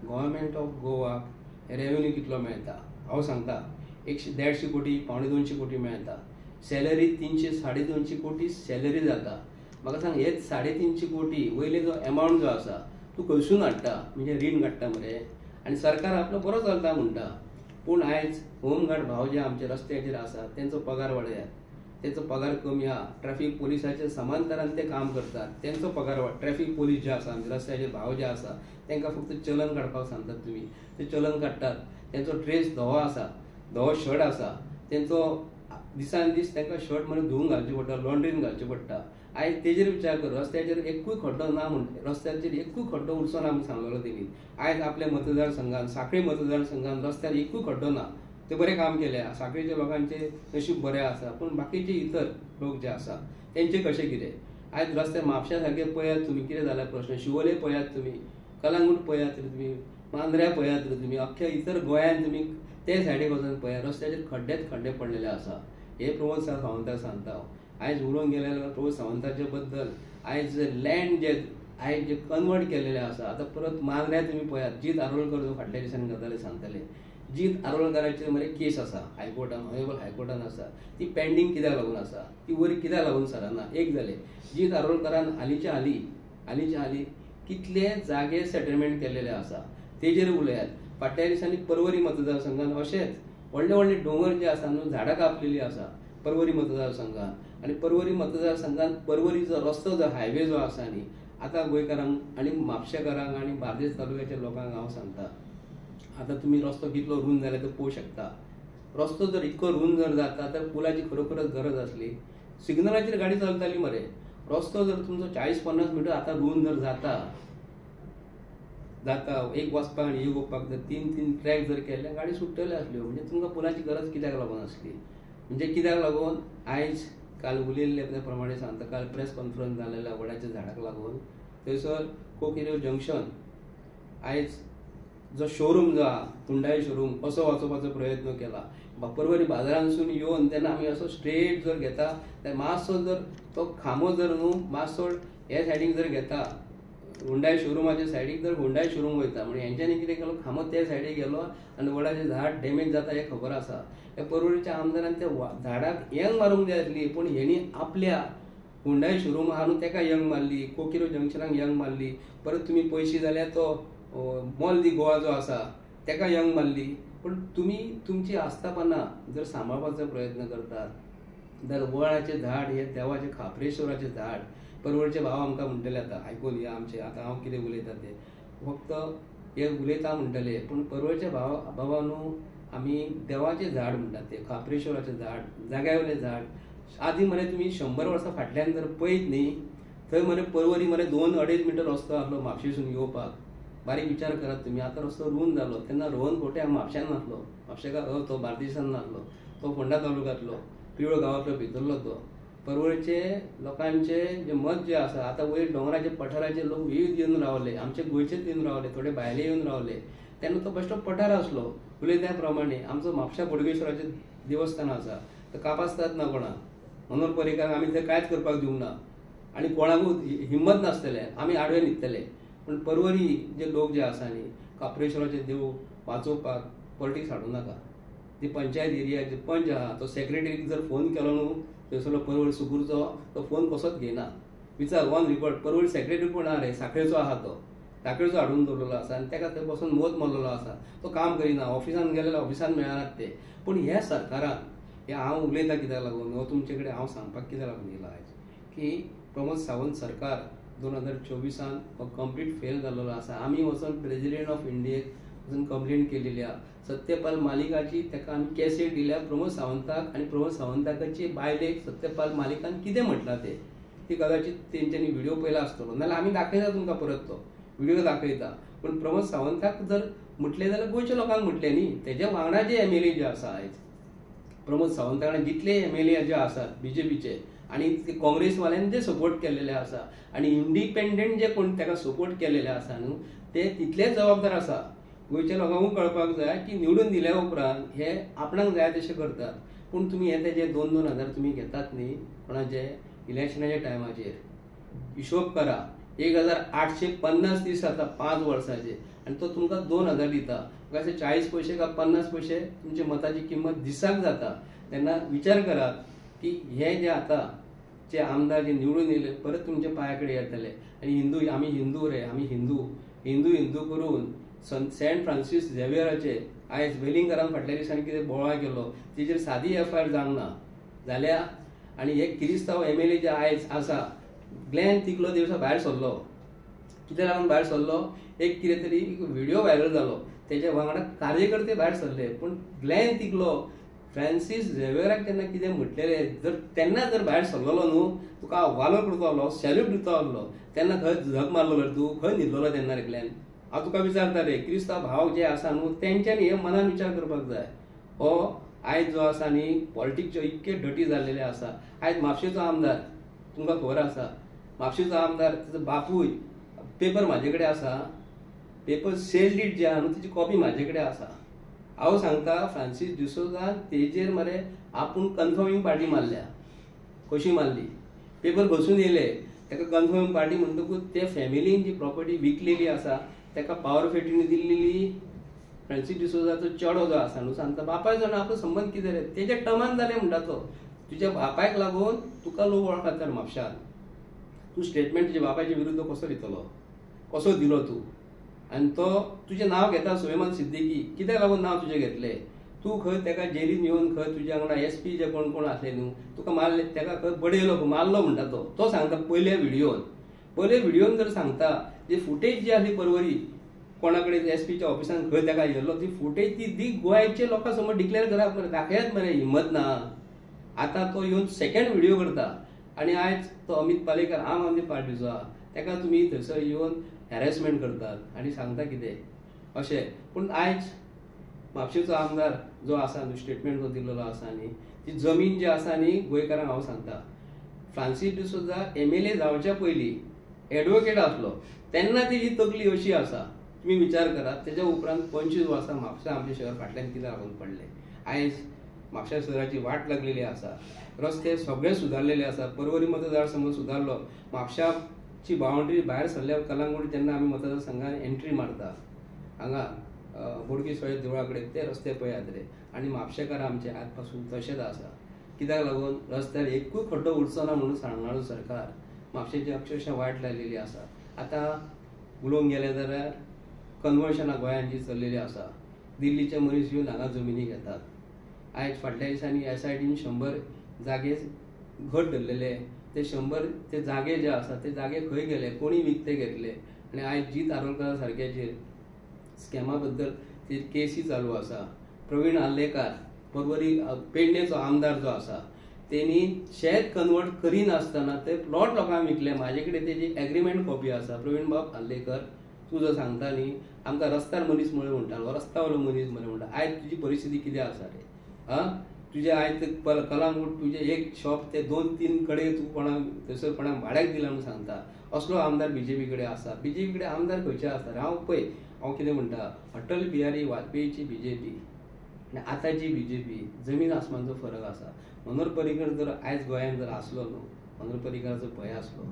गव्हर्मेंट ऑफ गोवाक रेव्हेन्यू कितलो मेळटा? हांव सांगता, 150 कोटी, 250 कोटी मेळटा. सॅलरी 300 250 कोटी सॅलरी जाता. म्हाका सांग, हेच 350 कोटी वयले जो एमावंट जो आसा तूं खंयसून हाडटा? म्हणजे रीण काडटा मरे. आनी सरकार आपलो बरो चलता म्हणटा. पूण आयज होमगार्ड भाव जे आमचे रस्त्याचेर आसा तेंचो पगार वाडयात. तेंचो पगार कमी आहा. ट्रॅफिक पोलिसाचे समांतरान ते काम करतात, तेंचो पगार ट्रॅफिक पोलीस जे आसा, रस्त्याचे भाव जे आसा, तांकां फक्त चलन काडपाक सांगतात तुमी. ते चलन काडटात. तेंचो ड्रेस धवो आसा, धवो शर्ट आसा. तेंचो दिसान दीस तांकां शर्ट मरे धुवूंक घालचें पडटा, लॉन्ड्रीन घालचें पडटा. आयज तेजेर विचार कर, रस्त्याचेर एकूय खड्डो ना म्हणटा. रस्त्याचेर एकूय खड्डो उरचो ना म्हूण सांगलेलो तेणी. आयज आपल्या मतदारसंघान, सांखळी मतदारसंघान रस्त्यार एकूय खड्डो ना. ते बरें काम केलें. सांखळीच्या लोकांचे नशीब बरें आसा. पूण बाकीचे इतर लोक जे आसा तेंचे कशें कितें? आयज रस्ते म्हापशा सारके पळयात तुमी, कितें जाला प्रश्न. शिवोले पळयात तुमी, कलंगूट पळयात रे तुमी, मांद्र्या पळयात रे तुमी, अख्ख्या इतर गोंयांत तुमी ते सायडीक वचून पळयात, रस्त्याचेर खड्डेच खड्डे पडलेले आसा. हे प्रमोद सावंताक सांगता हांव. आयज उलोवंक गेल्यार प्रमोद सावंताचे बद्दल आयज लँड जे आयज जे कन्वर्ट केलेले आसा, आतां परत मांद्र्या तुमी पळयात. जीत आरोलकर जो फाटल्या दिसांनी गजाली सांगताले, जीत आरोलकराचेर मरे केस आसा हायकोर्टान, ऑनरेबल हायकोर्टान आसा. ती पेंडींग कित्याक लागून आसा? ती वरी कित्याक लागून सरना? एक जालें, जीत आरोलकरान हालींच्या हालीं कितले जागे सेटलमेंट केलेले आसा तेजेर उलयात. फाटल्या दिसांनी पर्वरी मतदारसंघान अशेंच व्हडले व्हडले दोंगर जे आसा न्हू, झाडां कापलेलीं आसा पर्वरी मतदारसंघान. आनी पर्वरी मतदारसंघान पर्वरीचो रस्तो जो हायवे जो आसा न्ही, आतां गोंयकारांक आनी म्हापशेकारांक आनी बार्देस तालुक्याच्या लोकांक हांव सांगता, आतां तुमी रस्तो कितलो रूंद जाल्यार तो पळोवंक शकता. रस्तो जर इतको रूंद जर जाता तर पुलाची खरोखरच गरज आसली. सिग्नलाचेर गाडी चलताली मरे. रस्तो जर तुमचो 40-50 मिटर आतां रूंद जर जाता, एक वचपाक आनी एक येवपाक जर 3 ट्रॅक जर केल्ले, गाडी सुट्टल्यो आसल्यो. म्हणजे तुमकां पुलाची गरज कित्याक लागून आसली? म्हणजे कित्याक लागून? आयज काल उलयल्ले त्या प्रमाणे सांगता, काल प्रेस कॉन्फरन्स जालेल्या वडाच्या झाडाक लागून थंयसर कोकिरेव जंक्शन आयज जो शोरूम जो आहा, हुंडाय शोरूम, असो वचोवपाचो प्रयत्न केला. पर्वरी बाजारांसून येवन तेन्ना आमी असो स्ट्रेट जर घेता, मातसो जर तो खांबो जर न्हू मातसो हे सायडीक जर घेता, हुंडाय शोरूमाच्या सायडीक जर हुंडाय शोरूम वयता, म्हणजे हेंच्यांनी कितें केलो, खांबो त्या सायडीक गेलो आनी वडाचें झाड डॅमेज जाता हें खबर आसा. हे पर्वरीच्या आमदारान त्या झाडाक यंग मारूंक जाय आसली, पूण हेणी आपल्या हुंडाय शोरूम आहा न्हू तेका यंग मारली, कोकिरो जंक्शनाक यंग मारली. परत तुमी पयशे जाल्यार तो मॉल दी गोवा जो आसा तेका यंग मारली. पूण तुमी तुमची आस्थापनां जर सांबाळपाचो प्रयत्न करतात जाल्यार वडाचें झाड हे देवाचें खापरेश्वराचें झाड. पर्वरीचे भाव आमकां म्हणटले आतां आयकून या आमचे, आतां हांव कितें उलयता ते फक्त हे उलयता म्हणटले, पूण पर्वरीच्या भावा न्हू आमी देवाचें झाड म्हणटात, ते खापरेश्वराचें झाड, जाग्यावयलें झाड. आदीं मरे तुमी 100 वर्सां फाटल्यान जर पळयत न्ही, थंय मरे पर्वरी मरे 2-2.5 मिटर रस्तो आसलो म्हापशेसून येवपाक. बारीक विचार करात तुमी. आतां रस्तो रुंद जालो. तेन्ना रोहन कोटे म्हापश्यान नासलो, म्हापशेकार तो बार्देशान नासलो, तो फोंडा तालुक्यांतलो पिवळो गांवांतलो भितरलो तो. पर्वरीचे लोकांचे जे मत जे आसा, आतां वयर दोंगराचे पठाराचे लोक विविध येवन रावले, आमचे गोंयचेच येवन रावले, थोडे भायले येवन रावले. तेन्ना तो बेश्टो पठार आसलो. उलयता त्या प्रमाणे आमचो म्हापशा बोडगेश्वराचें देवस्थान आसा, तो कापासतात ना कोणाक. मनोहर पर्रीकाराक आमी थंय कांयच करपाक दिवंक ना आनी कोणाकूच हिम्मत नासतले आमी आडवे न्हिदतले. पूण परवरी जे लोक जे आसा न्ही काप्रेश्वराचे देव वाचोवपाक पॉलिटिक्स हाडूं नाका. ती पंचायत एरियाचे पंच आहा तो सेक्रेटरीक जर फोन केलो न्हू थंयसरलो परवरी सुगूरचो तो फोन कसोच घेयना. विचार ऑन रिकॉर्ड परवरी सेक्रेटरी कोण आहा रे साखळेचो आहा तो साखळेचो हाडून दवरलेलो आसा आनी ताका थंय बसून मोत मारलेलो आसा. तो काम करिना ऑफिसान गेले ऑफिसान मेळनात ते. पूण ह्या सरकारान हे हांव उलयतां कित्याक लागून हो तुमचे कडेन हांव सांगपाक कित्याक लागून येयला आयज की प्रमोद सावंत सरकार 2024 हो कंप्लीट फेल जाल्लो आसा. आमी वचून प्रेसिडेंट ऑफ इंडियेक वचून कंप्लेंट केलेली आहा. सत्यपाल मालिकाची ताका आमी कॅसेट दिल्या प्रमोद सावंताक आनी प्रमोद सावंताची बायलेक सत्यपाल मालिकान कितें म्हटलां ते ती कदाचित तेंच्यांनी व्हिडिओ पयला आसतलो नाल्यार आमी दाखयता तुमकां परत तो व्हिडिओ दाखयता. पूण प्रमोद सावंताक जर म्हटलें जाल्यार गोंयच्या लोकांक म्हटलें न्ही. तेज्या वांगडा जे MLA जे आसा आयज प्रमोद सावंता वांगडा जितले MLA जे आसात BJPचे आनी काँग्रेसवाल्यांनी जे सपोर्ट केलेले आसा आनी इंडिपेंडंट जे कोण ताका सपोर्ट केलेले आसा न्हू ते तितलेच जबाबदार आसा. गोंयच्या लोकांकूय कळपाक जाय की निवडून दिल्या उपरांत हे आपणाक जाय तशें करतात. पूण तुमी हे तेजे 2-2 हजार तुमी घेतात न्ही कोणाचे इलेक्शनाच्या टायमाचेर हिशोब करा. 1850 दीस जाता 5 वर्साचे आनी तो तुमकां 2000 दिता. अशें 40 पयशे का 50 पयशे तुमच्या मताची किंमत दिसाक जाता. तेन्ना विचार करात की हे जे आतां जे आमदार जे निवडून येयले परत तुमच्या पांया कडेन येतले आनी आमी हिंदू रे आमी हिंदू करून सेंट फ्रांसीस झेवियराचे आयज वेलिंगरान फाटल्या दिसांनी कितें बोवाळ केलो तेजेर सादी FIR जावंक ना जाल्या आनी हे किरिस्तांव MLA जे आयज आसा ग्लेन तिकलो दिवसा भायर सरलो. कित्याक लागून भायर सरलो एक कितें तरी व्हिडिओ व्हायरल जालो तेज्या वांगडा कार्यकर्ते भायर सरले. पूण ग्लेन तिकलो फ्रांसीस झेवियराक तेन्ना कितें म्हटलेलें जर तेन्ना जर भायर सरलेलो न्हू तुका वालो करतो आसलो सॅल्यूट दितो आसलो. तेन्ना खंय झक मारलो रे तूं खंय न्हिदलेलो तेन्ना रे ग्लेन. हांव तुका विचारता रे क्रिस्तांव भाव जे आसा न्हू तेंच्यांनी हे मनान विचार करपाक जाय. हो आयज जो आसा न्ही पॉलिटिक्सचे इतके डटी जाल्लेले आसा. आयज म्हापशेचो आमदार तुमकां खबर आसा म्हापशेचो आमदार तेजो बापूय पेपर म्हाजे कडेन आसा पेपर सेल डीड जे आहा न्हू तेजी कॉपी म्हाजे कडेन आसा. हांव सांगता फ्रांसीस डिसोजान तेजेर मरे आपूण कन्फर्मींग पार्टी मारल्या. कशी मारली पेपर बसून येयले ताका कन्फर्मींग पार्टी म्हणटकूच ते फॅमिलीन जी प्रॉपर्टी विकलेली आसा ताका पॉवर फेटीनी दिल्लेली फ्रांसीस डिसोजाचो चेडो जो आसा न्हू सांगता बापाय जाणा आपलो संबंध कितें रे तेज्या टर्मान जालें म्हणटा तो. तुज्या बापायक लागून तुका लोक वळखतात म्हापशान. तूं स्टेटमेंट तुज्या बापायच्या विरुद्ध कसो दितलो कसो दिलो तूं आनी तो तुजें नांव घेता सुलेमान सिद्दीकी कित्याक लागून नांव तुजें घेतलें. तूं खंय ताका जेलीन येवन खंय तुज्या वांगडा SP जे कोण आसले न्हू तुका मारले ताका खंय बडयलो मारलो म्हणटा तो सांगता पयल्या व्हिडिओन जर सांगता जी फुटेज जी आसली परवरी कोणा कडेन SPच्या ऑफिसान खंय ताका येयल्लो ती फुटेज ती दी गोंयचे लोकां समोर डिक्लेअर करप मरे दाखयात मरे हिम्मत ना. आतां तो येवन सेकंड व्हिडिओ करता आनी आयज तो अमित पालेकर आम आदमी पार्टीचो आहा ताका तुमी थंयसर येवन हॅरेसमेंट करतात आनी सांगता कितें अशें. पूण आयज म्हापशेचो आमदार जो आसा न्हू स्टेटमेंट जो दिल्लो आसा न्ही ती जमीन जी आसा न्ही गोंयकारांक हांव सांगता फ्रांसीस डिसोजा MLA जावच्या पयलीं एडवोकेट आसलो तेन्ना तेजी तकली अशी आसा. तुमी विचार करात तेज्या उपरांत 25 वर्सां म्हापशा आमचे शहर फाटल्यान कित्याक लागून पडले. आयज म्हापशा शहराची वाट लागलेली आसा. रस्ते सगळे सुदारलेले आसा. परवरी मतदारसंघ सुदारलो. म्हापशाची बाउंड्री भायर सरल्या कलंगूट जेन्ना आमी मतदारसंघान एंट्री मारता हांगा बोडगेश्वराच्या देवळा कडेन ते रस्ते पळयात रे आनी म्हापशेकार आमचे आज पासून तशेंच आसा. कित्याक लागून रस्त्यार एकूय खड्डो उरचो ना म्हणून सांगणारो सरकार म्हापशेची अक्षरशः वाट लायलेली आसा. आतां उलोवंक गेले जाल्यार कन्वर्शनां गोंयांत जी चल्लेली आसा दिल्लीचे मनीस येवन हांगा जमिनी घेतात. आयज फाटल्या दिसांनी SITन 100 जागे घट धरलेले ते 100 ते जागे जे आसा ते जागे खंय गेले कोणी विकते घेतले आनी आयज जीत आरोलकार सारक्याचेर स्कॅमा बद्दल ती केसी चालू आसा. प्रवीण आल्लेकार परवरी पेडणेचो आमदार जो आसा तेणी शेत कन्वर्ट करिनासतना ते प्लॉट लोकांक विकले. म्हाजे कडेन तेजी एग्रीमेंट कॉपी आसा. प्रवीण बाब आल्लेकर तूं जो सांगता न्ही आमकां रस्त्यार मनीस म्हण म्हणटालो रस्त्यावयलो मनीस म्हण म्हणटा आयज तुजी परिस्थिती कितें आसा रे. तुजे आयज कलंगूट तुजें एक शॉप ते 2-3 कडेन तूं कोणाक थंयसर कोणाक भाड्याक दिला म्हणून सांगता. असलो आमदार BJP कडेन आसा. BJP कडेन आमदार खंयचे आसता रे. हांव कितें म्हणटा अटल बिहारी वाजपेयीची BJP आनी आतांची BJP जमीन आसमानाचो फरक आसा. मनोहर पर्रीकर जर आयज गोंयांत जर आसलो न्हू, मनोहर पर्रीकाराचो भंय आसलो,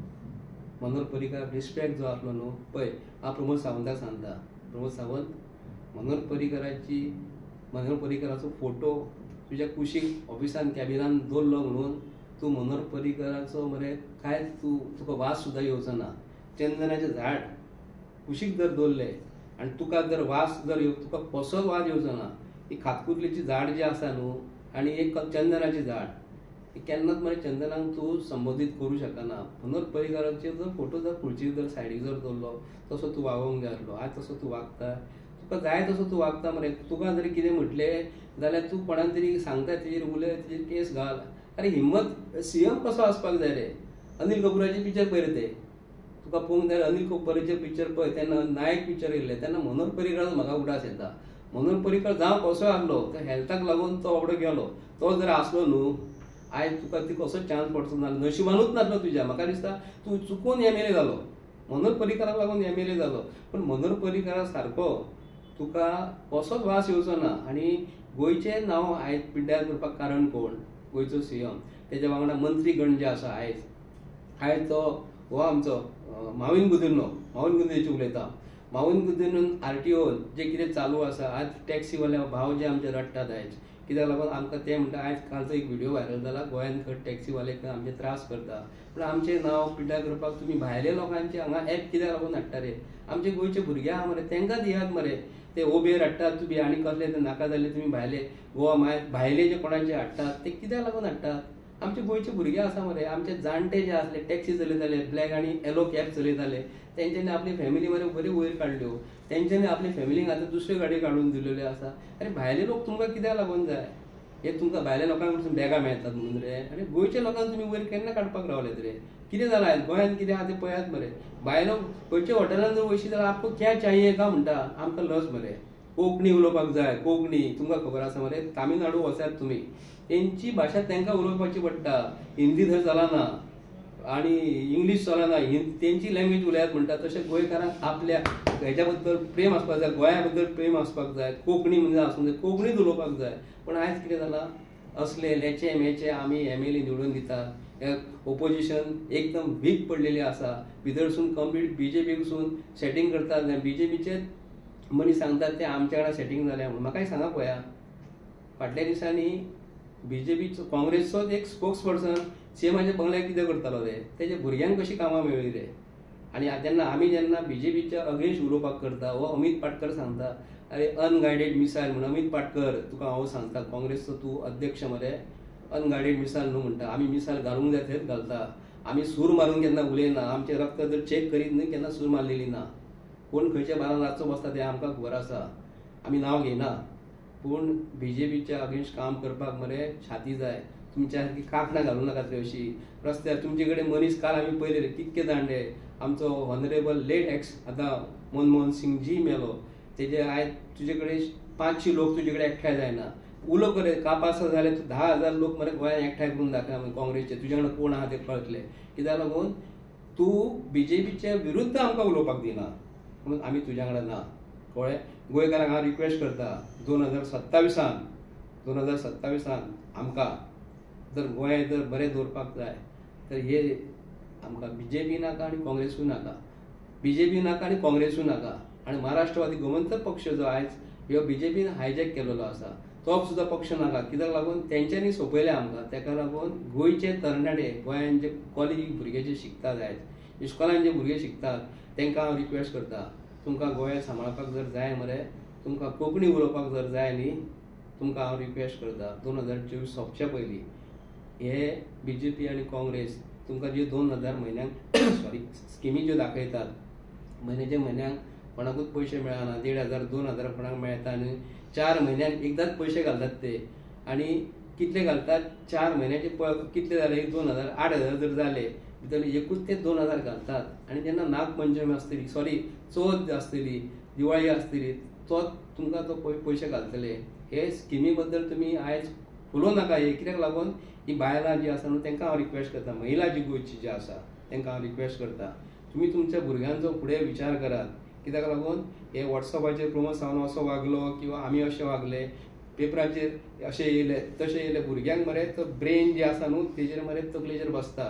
मनोहर पर्रीकार रिस्पेक्ट जो आसलो न्हू पळय, हांव प्रमोद सावंताक सांगता, प्रमोद सावंत, मनोहर पर्रीकाराचो फोटो तुज्या कुशीक ऑफिसान कॅबिनान दवरलो म्हणून तूं मनोहर पर्रीकाराचो मरे कांय तुका वास सुद्दां येवचो ना. चंदनाचें झाड कुशीक जर दवरलें आनी तुका जर वास जर तुका कसोच वास येवचो ना. ही खातकुतलीची झाड जी आसा न्हू आनी एक चंदनाचें झाड, केन्नाच मरे चंदनाक तूं संबोधीत करूं शकना. मनोहर पर्रीकाराचेर जर फोटो जर खुर्चीर जर सायडीक जर दवरलो तसो तूं वागोवंक जाय आसलो. आज तसो तूं वागता, तुका जाय तसो तूं वागता मरे. तुका जरी कितें म्हटलें जाल्यार तूं कोणाक तरी सांगता, तेजेर उलय, तेजेर केस घाल. अरे हिम्मत CM कसो आसपाक जाय रे. अनिल कपुराचें पिक्चर पळय रे ते, तुका पळोवंक जाय अनिल कपुराचें पिक्चर पळय. तेन्ना नायक पिक्चर येयल्लें तेन्ना मनोहर पर्रीकाराचो म्हाका उडास येता. मनोहर पर्रीकार जावं कसो आसलो, तो हेल्थाक लागून तो बाबडो गेलो. तो जर आसलो न्हू आयज तुका ती कसो चान्स पडचो ना, नशिबानूच नासलो तुज्या. म्हाका दिसता तूं चुकून MLA जालो, मनोहर पर्रीकाराक लागून MLA जालो. पण मनोहर पर्रीकारा सारको तुका कसोच वास येवचो ना. आनी गोंयचें नांव आयज पिड्ड्यार करपाक कारण कोण? गोंयचो CM, तेज्या वांगडा मंत्रीगण जे आसा आयज तो हो आमचो माविन गुदिन्होची उलयता. माविन गुदिन्होन RTO जे कितें चालू आसा, आज टॅक्सीवाले भाव जे आमचे रडटात आयज, कित्याक लागून आमकां ते म्हणटा, आयज कालचो एक व्हिडिओ व्हायरल जाला, गोंयांत खंय टॅक्सीवाले आमचे त्रास करता. पूण आमचें नांव पिड्ड्यार करपाक तुमी भायल्या लोकांचे हांगा ऍप कित्याक लागून हाडटा रे? आमचे गोंयचे भुरगे आहा मरे, तांकां दियात मरे. ते ओबेर हाडटात तुमी आनी कसले ते नाका जाल्ले तुमी भायले गोवा भायले जे कोणाचे हाडटात ते कित्याक लागून हाडटात? आमचे गोंयचे भुरगे आसा मरे, आमचे जाणटे जे आसले टॅक्सी चलयताले, ब्लॅक आनी येलो कॅब चलयताले, तेंच्यांनी आपली फॅमिली मरे बरी वयर काडल्यो. तेंच्यांनी आपली फॅमिलीक आतां दुसऱ्यो गाडी काडून दिल्ल्यो आसा. अरे भायले लोक तुमकां कित्याक लागून जाय? हे तुमकां भायल्या लोकांक कडसून बॅगां मेळटात म्हणून रे. आनी गोंयच्या लोकांक तुमी वयर केन्ना काडपाक रावलेत रे? कितें जालां आयज गोंयांत कितें आहा तें पळयात मरे. भायलो खंयच्या हॉटेलांत जर वयशी जाल्यार आपको क्या चाहिए का म्हणटा, आमकां लज मरे. कोंकणी उलोवपाक जाय, कोंकणी तुमकां खबर आसा मरे. तामिळनाडू वचात तुमी, तेंची भाशा तांकां उलोवपाची पडटा. हिंदी थंय चलना आनी इंग्लीश चलना, तेंची लँग्वेज उलयात म्हणटा. तशें गोंयकारांक आपल्या हेच्या बद्दल प्रेम आसपाक जाय, गोंया बद्दल प्रेम आसपाक जाय, कोंकणी म्हणजे आसूंक जाय, कोंकणीच उलोवपाक जाय. पूण आयज कितें जालां, असले लेचे मेचे आमी MLA निवडून दितात. ओपोजिशन एकदम वीक पडलेली आसा. भितरसून कंप्लीट BJPसून सेटींग करतात. BJPचे मनीस सांगतात ते आमच्या वांगडा सेटींग जाल्या म्हणून. म्हाकाय सांगा पळया, फाटल्या दिसांनी BJPचो काँग्रेसचोच एक स्पोक्स पर्सन CMच्या बंगल्याक कितें करतालो रे? तेजे भुरग्यांक कशी कामां मेळ्ळी रे? आनी जेन्ना आमी BJPच्या अगेन्स्ट उलोवपाक करता, हो अमित पाटकर सांगता, अरे अनगायडेड मिसायल म्हणून. अमित पाटकर तुका हांव सांगता, काँग्रेसचो तूं अध्यक्ष मरे, अनगायडेड मिसायल न्हू म्हणटा. आमी मिसायल घालूंक जाय थंयच घालता. आमी सूर मारून केन्ना उलयना. आमचें रक्त जर चॅक करीत न्हय केन्ना सूर मारलेली ना. कोण खंयच्या बारान रातचो बसता तें आमकां खबर आसा, आमी नांव घेयना. पूण BJPच्या अगेन्स्ट काम करपाक मरे छाती जाय. तुमच्या सारकी कांकणां घालूं नाकात रे अशी. रस्त्यार तुमचे कडेन मनीस काल आमी पळयले रे, कितके जाणटे. आमचो ऑनरेबल लेट एक्स आतां मनमोहन सिंग जी मेलो, तेजे आयज तुजे कडेन 500 लोक तुजे कडेन एकठांय जायना. उलो करे काप आसा जाल्यार तूं 10,000 लोक मरे गोंयांत एकठांय करून दाखय काँग्रेसचे. तुजे कडेन कोण आहा तें कळटलें. कित्याक लागून तूं BJPच्या विरुद्ध आमकां उलोवपाक दिना, म्हणून आमी तुज्या वांगडा ना. कळ्ळें? गोंयकारांक हांव रिक्वेस्ट करता, 2027 आमकां जर गोंय जर बरें दवरपाक जाय तर हे आमकां BJP नाका आनी काँग्रेसूय नाका. BJP नाका आनी काँग्रेसूय नाका. आनी महाराष्ट्रवादी गोमंतक पक्ष जो आयज ह्यो BJPन हायजॅक केलेलो आसा, तो सुद्दां पक्ष नाका. कित्याक लागून तेंच्यांनी सोंपयलें आमकां. ताका लागून गोंयचे तरणाटे, गोंयांत जे कॉलेजीक भुरगे जे शिकतात, आयज इस्कॉलांत जे भुरगे शिकतात, तांकां हांव रिक्वेस्ट करता, तुमकां गोंय सांबाळपाक जर जाय मरे, तुमकां कोंकणी उलोवपाक जर जाय न्ही, तुमकां हांव रिक्वेस्ट करता, 2024 सोंपच्या पयलीं हे BJP आनी काँग्रेस तुमकां जे 2000 म्हयन्याक स्किमी ज्यो दाखयतात, म्हयन्याक कोणाकूच पयशे मेळना, 1,500 2,000 कोणाक मेळटा आनी 4 म्हयन्याक एकदांच पयशे घालतात ते. आनी कितले घालतात? 4 म्हयन्याचे कितले जाले? 2,000 8,000 जर जाले भितर एकूच ते 2,000 घालतात. आनी जेन्ना नागपंचमी आसतली, चवथ आसतली, दिवाळी आसतली, तो तुमकां तो पयशे घालतले. हे स्किमी बद्दल तुमी आयज उलोवं नाका. हे कित्याक लागून ही बायलां जी आसा न्हू तांकां हांव रिक्वेस्ट करता, महिला जी गोंयची जी आसा तांकां हांव रिक्वेस्ट करता, तुमी तुमच्या भुरग्यांचो फुडें विचार करात. कित्याक लागून हे वॉट्सॅपाचेर प्रमोद सावंत असो वागलो किंवा आमी अशें वागले, पेपराचेर अशें येयले तशें येयले भुरग्यांक मरे तो ब्रेन जे आसा न्हू तेजेर मरे तकलेचेर बसता.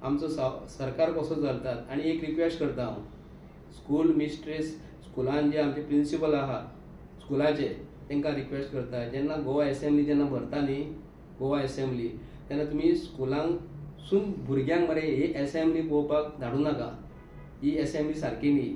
आमचो सरकार कसो चलतात. आनी एक रिक्वेस्ट करता हांव, स्कूल मिस्ट्रेस स्कुलान जे आमचे प्रिंसिपल आहा स्कुलाचे तांकां रिक्वेस्ट करता, जेन्ना गोवा असेंब्ली जेन्ना भरता न्ही गोवा असेंब्ली, तेन्ना तुमी स्कुलांसून भुरग्यांक मरे ही असेंब्ली पळोवपाक धाडूं नाका. ही असेंब्ली सारकी न्ही.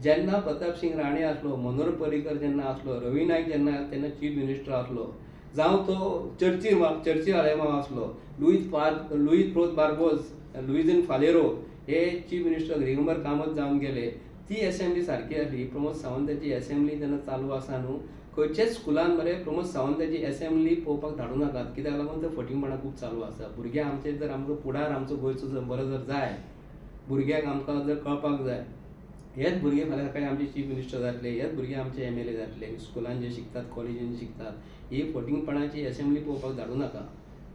जेन्ना प्रताप सिंग राणे आसलो, मनोहर पर्रीकर जेन्ना आसलो, रवी नायक जेन्ना तेन्ना चीफ मिनिस्टर आसलो, जावं तो चर्ची आलेमांव आसलो, लुईस प्रोस बार्बोस, लुईजन फालेरो हे चीफ मिनिस्टर दिगंबर कामत जावन गेले. ती असेंब्ली सारकी आसली. प्रमोद सावंताची असेंब्ली जेन्ना चालू आसा न्हू, खंयचेच स्कुलान मरे प्रमोद सावंताची असेंब्ली पळोवपाक धाडूं नाकात. कित्याक लागून ते फटींगपणां खूब चालू आसा. भुरगे आमचे जर आमकां फुडार आमचो गोंयचो जर बरो जर जाय, भुरग्यांक आमकां जर कळपाक जाय, हेच भुरगे फाल्यां सकाळीं आमचे चीफ मिनिस्टर जातले, हेच भुरगे आमचे MLA जातले, स्कुलान जे शिकतात, कॉलेजीन शिकतात. ही फटींगपणाची असेंब्ली पळोवपाक धाडूं नाका.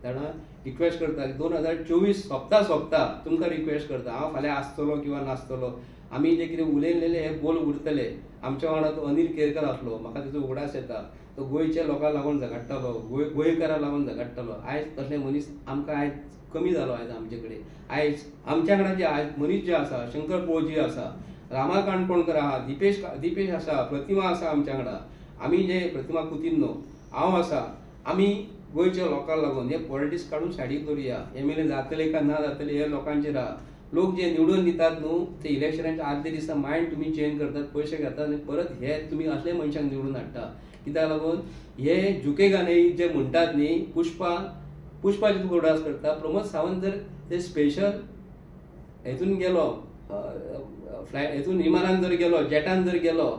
धाडा रिक्वेस्ट करता. 2024 सोंपता तुमकां रिक्वेस्ट करता. हांव फाल्यां आसतलो किंवा नासतलो. आमी जे कितें उलयलेले हे बोल उरतले. आमच्या वांगडा तो अनिल केरकर आसलो, म्हाका तेजो उगडास येता. तो गोंयच्या लोकांक लागून झगडटालो, गोंयकारांक लागून झगडटालो. आयज तसले मनीस आमकां आयज कमी जालो. आयज आमचे कडेन आयज आमच्या वांगडा जे आयज मनीस जे आसा, शंकर पोळजी आसा, रामा काणकोणकर आहा, दिपेश आसा, प्रतिमा आसा आमच्या वांगडा. आमी जे प्रतिमा कुतिन्नो, हांव आसा, आमी गोंयच्या लोकांक लागून हे पॉलिटिक्स काडून सायडीक दवरया. MLA जातले काय ना जातले हे लोकांचेर आहा. लोक जे निवडून दितात न्हू, ते इलेक्शनाच्या आदले दिसा मायंड तुमी चेंज करतात, पयशे घेतात आनी परत हे तुमी असले मनशांक निवडून हाडटा. कित्याक लागून हे झुकेगा नहीं जे म्हणटात न्ही, पुष्पाचे तुका उडास करता. प्रमोद सावंत जर ते स्पेशल हेतून गेलो, हेतून विमानान जर गेलो, जेटान जर गेलो,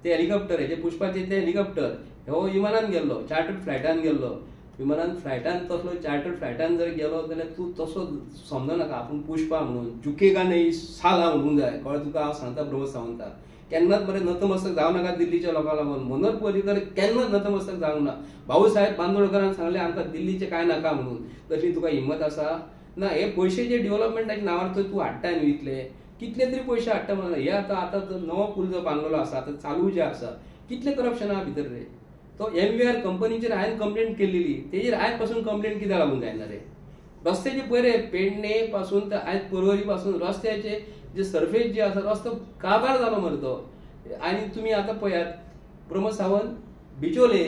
ते हेलिकॉप्टर हेजे पुष्पाचे ते हेलिकॉप्टर हो विमानान गेल्लो, चार्टर्ड फ्लायटान गेल्लो. विमानान फ्लायटान तसलो चार्टर्ड फ्लायटान जर गेलो जाल्यार तूं तसो समजो नाका आपूण पुष्पा म्हणून. झुकेगा नहीं साला म्हणूक जाय. कळ्ळें तुका. हांव सांगता प्रमोद सावंताक, केन्नाच बरें नतमस्तक जावं नाका दिल्लीच्या लोकांक लागून. मनोहर पर्रीकर केन्नाच नतमस्तक जावंक ना. भाऊ साहेब बांदोडकरान सांगलें आमकां दिल्लीचें कांय नाका म्हणून. तशी तुका हिम्मत आसा ना? हे पयशे जे डेव्हलपमेंटाच्या नांवार तूं हाडटा न्ही इतले, कितले तरी पयशे हाडटा म्हणून. हे आतां नवो पूल जो बांदलेलो आसा, आतां चालू जे आसा, कितले करप्शन आहा भितर रे. तो MVR कंपनीचेर हांवें कंप्लेंट केल्ली. तेजेर आयज पासून कंप्लेंट कित्याक लागून जायना रे? रस्त्याचे पळय रे, पेडणे पासून तर आयज पर्वरी पासून रस्त्याचे जे सरफेस जे आसा, रस्तो काबार जालो मरे तो. आनी तुमी आतां पळयात, प्रमोद सावंत बिचोले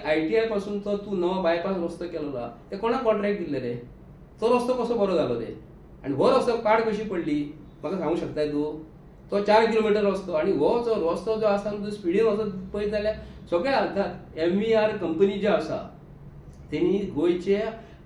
ITI पासून तो तूं नवो बायपास रस्तो केलो, ते कोणाक कॉन्ट्रॅक्ट दिल्ले रे? तो रस्तो कसो बरो जालो रे? आनी हो रस्तो पाड कशी पडली म्हाका सांगूंक शकताय तूं? तो 4 किलोमीटर रस्तो, आनी हो जो रस्तो जो आसा तो स्पिडीन वचत पळयत जाल्यार सगळे हालतात. MVR कंपनी जी आसा तेणी गोंयचे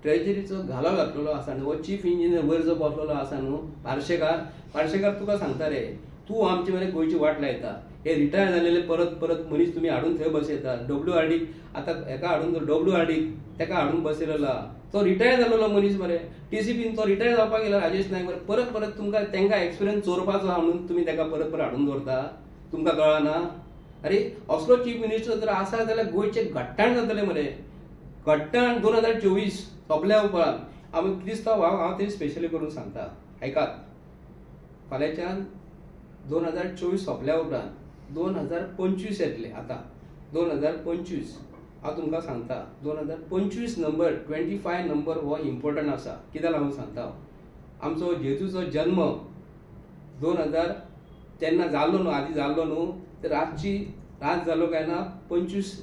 ट्रेजरीचो घालो घातलेलो आसा न्हू. हो चीफ इंजिनियर वयर जो बसलेलो आसा न्हू, पार्शेकार तुका सांगता रे, तूं आमचे मरे गोंयची वाट लायता. हे रिटायर जालेले परत मनीस तुमी हाडून थंय बसयता. WRD आतां हेका हाडून WRD तेका हाडून बसयलेलो आहा. तो रिटायर जालेलो मनीस मरे. TCPन तो रिटायर जावपाक गेलो राजेश नायक मरे. परत तुमकां तांकां एक्सपिरियन्स चोरपाचो आहा म्हणून तुमी ताका परत हाडून दवरता. तुमकां कळना? अरे असलो चीफ मिनिस्टर जर आसा जाल्यार गोंयचे घट्टाण जातले मरे. घट्टाण 2024 सोंपल्या उपरांत आमी क्रिस्तांव हांव तरी स्पेशली करून सांगता, आयकात. फाल्यांच्यान 2024 सोंपल्या उपरांत 2025 येतले. आतां 2025 हांव तुमकां सांगता, 2025 नंबर 25 नंबर हो इम्पॉर्टंट आसा. कित्याक लागून सांगता हांव, आमचो जेजूचो जल्म 2000 तेन्ना जाल्लो न्हू, आदी जाल्लो न्हू, तर रात जालो काय ना 25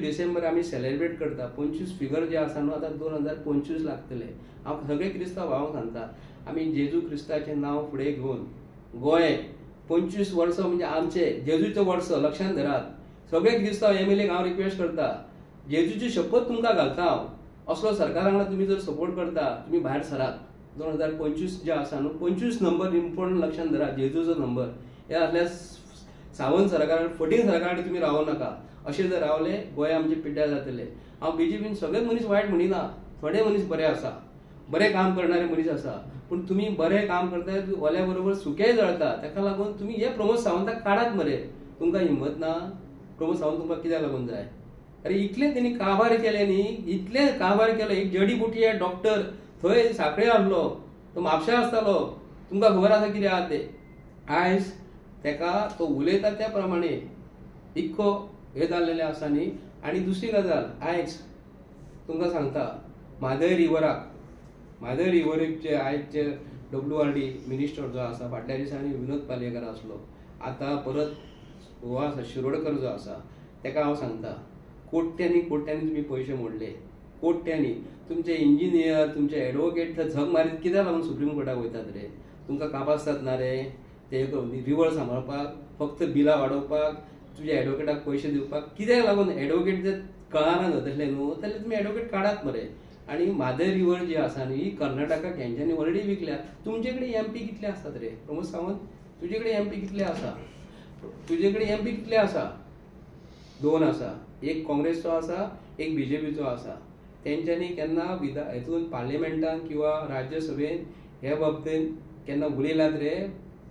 डिसेंबर आमी सेलेब्रेट करता. 25 फिगर जे आसा न्हू, आतां 2025 लागतले. हांव सगळे क्रिस्तांव भावांक सांगता, आमी जेजू क्रिस्ताचें नांव फुडें घेवन गोंय 25 वर्सां म्हणजे आमचे जेजूचे वर्स लक्षांत धरात. सगळे क्रिस्तांव MLA हांव रिक्वेस्ट करता, जेजूची शपथ तुमकां घालता हांव. असलो सरकारा वांगडा तुमी जर सपोर्ट करता, तुमी भायर सरात. 2025 जे आसा न्हू, 25 नंबर इम्पॉर्टंट लक्षांत धरात, जेजूचो नंबर. हे असल्यार सावंत सरकार फटींग सरकार तुमी रावो नाका. अशें जर रावले गोंय आमचे पिड्ड्यार जातले. हांव BJPन सगळे मनीस वायट म्हणिना, थोडे मनीस बरे आसा, बरे काम करणारे मनीस आसा. पूण तुमी बरें काम करता ओल्या बरोबर सुकेय जळटा. ताका लागून तुमी हे प्रमोद सावंताक काडात मरे. तुमकां हिम्मत ना? प्रमोद सावंत तुमकां कित्याक लागून जाय? अरे इतले तेणी कारभार केले न्ही, इतले कारभार केले. एक जडीबुटी डॉक्टर थंय सांखळे आसलो, तो म्हापशा आसतालो. तुमकां खबर आसा कितें आहा ते? आयज तेका तो उलयता त्या प्रमाणे इतको हे जाल्लेलें आसा न्ही. आनी दुसरी गजाल आयज तुमकां सांगता, म्हादय रिव्हरचे आयजचे WRD मिनिस्टर जो आसा, फाटल्या दिसांनी विनोद पालयेकर आसलो, आतां परत हो आसा शिरोडकर जो आसा, ताका हांव सांगता, कोट्यांनी तुमी पयशे मोडले, कोट्यांनी. तुमचे इंजिनियर, तुमचे एडवोकेट थंय झग मारीत कित्याक लागून सुप्रीम कोर्टाक वयतात रे? तुमकां काप आसतात ना रे ते रिवर सांबाळपाक, फक्त बिलां वाडोवपाक, तुज्या एडवोकेटाक पयशे दिवपाक? कित्याक लागून एडवोकेट जर कळाना जातले न्हू जाल्यार तुमी एडवोकेट काडात मरे. आनी म्हादय रिवर जी आसा न्ही, कर्नाटकाक हेंच्यांनी ऑलरेडी विकल्या. तुमचे कडेन MP कितले आसतात रे प्रमोद सावंत? तुजे कडेन MP कितले आसा? तुजे कडेन MP कितले आसा? 2 आसा. एक काँग्रेसचो आसा, एक BJPचो आसा. तेंच्यांनी केन्ना हेतून पार्लिमेंटान किंवा राज्यसभेन हे बाबतींत केन्ना उलयलात रे?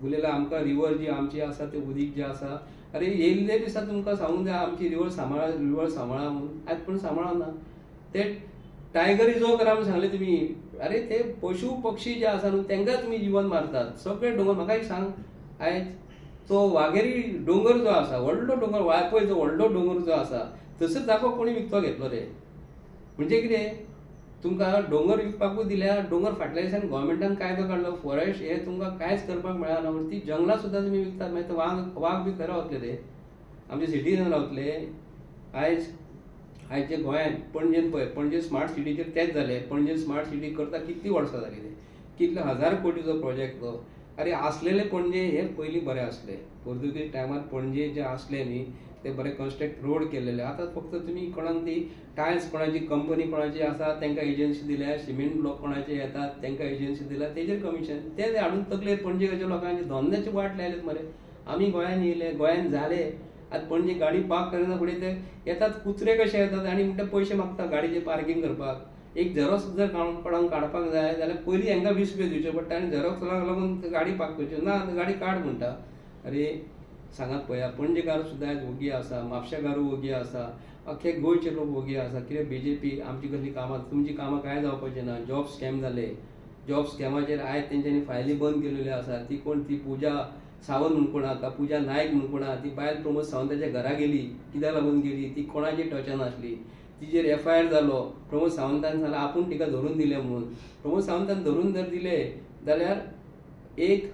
उलयला आमकां रिवर जी आमची आसा ते उदीक जे आसा, अरे येयल्ले दिसा तुमकां सांगूंक जाय आमची रिवर सांबाळा म्हणून. आयज पण सांबाळना. ते टायगर रिजर्व करा म्हणून सांगले तुमी. अरे ते पशु पक्षी जे आसा न्हू तांकां तुमी जीवन मारतात. सगळे दोंगर म्हाका एक सांग, आयज तो वाघेरी दोंगर जो आसा, व्हडलो दोंगर, वाळपयचो व्हडलो दोंगर जो आसा, तसो जागो कोणी विकतो घेतलो रे? म्हणजे कितें? तुमकां दोंगर विकपाकूच दिल्या. दोंगर फाटल्या दिसांनी गोव्हर्मेंटान कायदो काडलो, फॉरेस्ट हे तुमकां कांयच करपाक मेळना म्हणून ती जंगलां सुद्दां तुमी विकतात. मागीर वाघ बी खंय रावतले रे? आमचे सिटीन रावतले? आयज जे गोंयांत पणजेन पळय, पणजे स्मार्ट सिटीचेर तेंच जालें. पणजे स्मार्ट सिटी करता कितलीं वर्सां जालीं रे? कितले 1000 कोटीचो प्रोजेक्ट तो. अरे आसलेले पणजे हे पयलीं बरें आसले. पोर्तुगीज टायमार पणजे जे आसले न्ही ते बरे कन्स्ट्रक्ट रोड केलेले. आतां फक्त तुमी कोणाक ती टायल्स कोणाची कंपनी कोणाची आसा तांकां एजन्सी दिल्या, सिमेंट ब्लॉक कोणाचे येतात तांकां एजन्सी दिल्या, तेजेर कमिशन. ते हाडून तकलेर पणजेच्या लोकांची धंद्याची वाट लायलेत मरे. आमी गोंयांत येयले, गोंयांत झाले. आतां पणजे गाडी पार्क करना फुडें ते येतात, कुत्रे कशे येतात आनी म्हणटा पयशे मागता गाडीचे पार्किंग करपाक. एक झेरॉक्स जर कोणाक काडपाक जाय जाल्यार पयलीं हांकां 20 रुपया दिवचे पडटा आनी झेरॉक्साक लागून गाडी पार्क करची ना, गाडी काड म्हणटा. अरे सांगात पळया, पणजेकार सुद्दां आयज वोगी आसा, म्हापशेकारू वोगी आसा, अख्खे गोंयचे लोक वोगी आसा. कित्याक BJP आमची कसली कामां, तुमची कामां कांय जावपाचें ना. जॉब स्कॅम जाले. जॉब स्कॅमाचेर आयज तेंच्यांनी फायली बंद केलेल्यो आसा. ती कोण, ती पुजा सावंत म्हूण कोण आहा, पुजा नायक म्हूण कोण आहा, ती बायल प्रमोद सावंताच्या घरा गेली. कित्याक लागून गेली? ती कोणाची टचान आसली. तिचेर FIR जालो. प्रमोद सावंतान सांगलें आपूण तिका धरून दिलें म्हणून. प्रमोद सावंतान धरून जर दिले जाल्यार एक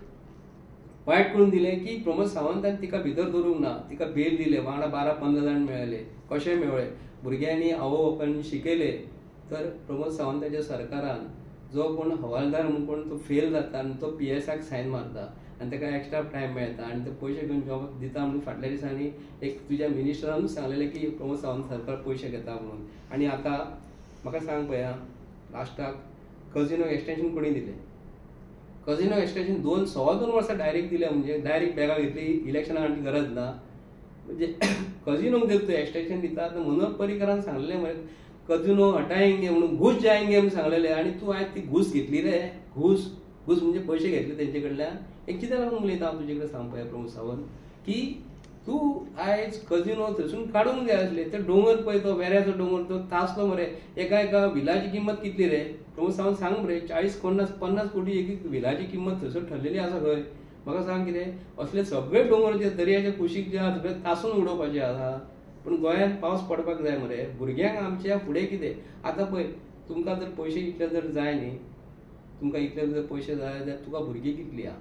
वायट करून दिलें की प्रमोद सावंतान तिका भितर धरूंक ना, तिका बेल दिले, वांगडा 12-15 जाण मेळ्ळे. कशें मेळ्ळे? भुरग्यांनी आवय बापायनी शिकयले. तर प्रमोद सावंताच्या सरकारान जो कोण हवालदार म्हणून कोण तो फेल जाता आनी तो PSAक सायन मारता आनी ताका एक्स्ट्रा टायम मेळटा आनी ते पयशे घेवन जॉब दिता म्हणून फाटल्या दिसांनी एक तुज्या मिनिस्टरानूच सांगलेलें की प्रमोद सावंत सरकार पयशे घेता म्हणून. आनी आतां म्हाका सांग पळया, लास्टाक कजिनो एक्सटेंशन कोणी दिलें? कजिनो एक्सटेंशन 2 वर्सां डायरेक्ट दिल्या. म्हणजे डायरेक्ट बॅगा घेतली, इलेक्शनाक आनी गरज ना. म्हणजे कजिनोक जर तूं एक्सटेंशन दिता तर मनोहर पर्रीकरान सांगलेलें मरे कजिनो हटायेंगे म्हणून, घूस जायेंगे म्हणून सांगलेलें. आनी तूं आयज ती घूस घेतली रे. घूस म्हणजे पयशे घेतले तेंचे कडल्यान. एक कित्याक लागून उलयता हांव तुजे कडेन सांग पळया प्रमोद सावंत, की तूं आयज कजिनो थंयसून काडूंक जाय आसले. ते दोंगर पळय, तो वेऱ्याचो दोंगर तो तासलो मरे. एका विलाची किंमत कितली रे प्रमोद सावंत? सांग मरे. 40-50 कोटी एक विलाची किंमत थंयसर ठरलेली आसा खंय? म्हाका सांग कितें? असले सगळे दोंगर जे दर्याचे कुशीक जे आसा सगळे तासून उडोवपाचे आसा. पूण गोंयांत पावस पडपाक जाय मरे. भुरग्यांक आमच्या फुडें कितें? आतां पळय, तुमकां जर पयशे इतले जर जाय न्ही, तुमकां इतले जर पयशे जाय जाल्यार तुका भुरगीं कितलीं आहा?